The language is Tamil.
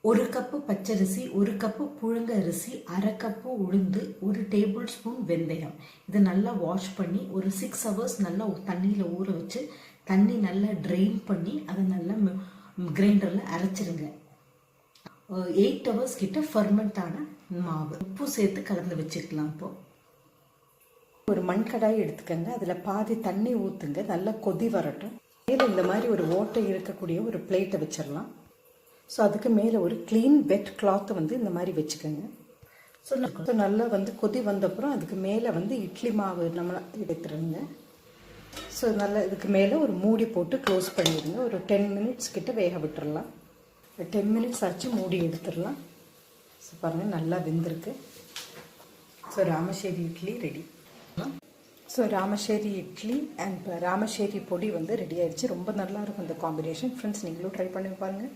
1 கப்பு பச்சரிசி, 1 கப்பு புழுங்க அரிசி, 1/2 கப்பு உளுந்து, 1 டேபிள் ஸ்பூன் வெந்தயம். இதை நல்லா வாஷ் பண்ணி ஒரு 6 ஹவர்ஸ் நல்லா தண்ணியில் ஊற வச்சு தண்ணி நல்லா ட்ரெயின் பண்ணி அதை நல்லா கிரைண்டரில் அரைச்சிருங்க. 8 ஹவர்ஸ் கிட்ட ஃபர்மெண்ட் ஆன மாவு உப்பு சேர்த்து கலந்து வச்சுக்கலாம். இப்போ ஒரு மண் கடாய் எடுத்துக்கங்க, அதில் பாதி தண்ணி ஊற்றுங்க, நல்லா கொதி வரட்டும். மேலே இந்த மாதிரி ஒரு ஓட்டை இருக்கக்கூடிய ஒரு பிளேட்டை வச்சிடலாம். ஸோ அதுக்கு மேலே ஒரு க்ளீன் வெட் கிளாத்தை இந்த மாதிரி வச்சுக்கோங்க. ஸோ நல்லா கொதி வந்தப்புறம் அதுக்கு மேலே இட்லி மாவு நம்ம எடுத்துருங்க. ஸோ நல்லா இதுக்கு மேலே ஒரு மூடி போட்டு க்ளோஸ் பண்ணிடுங்க. ஒரு 10 மினிட்ஸ் கிட்ட வேக விட்டுறலாம். 10 மினிட்ஸ் ஆச்சு, மூடி எடுத்துடலாம். ஸோ பாருங்கள் நல்லா வெந்திருக்கு. So Ramasseri idli ready. So Ramasseri idli and Ramasseri பொடி ரெடி ஆயிடுச்சு. ரொம்ப நல்லா இருக்கும் இந்த காம்பினேஷன். ஃப்ரெண்ட்ஸ், நீங்களும் ட்ரை பண்ணி பாருங்கள்.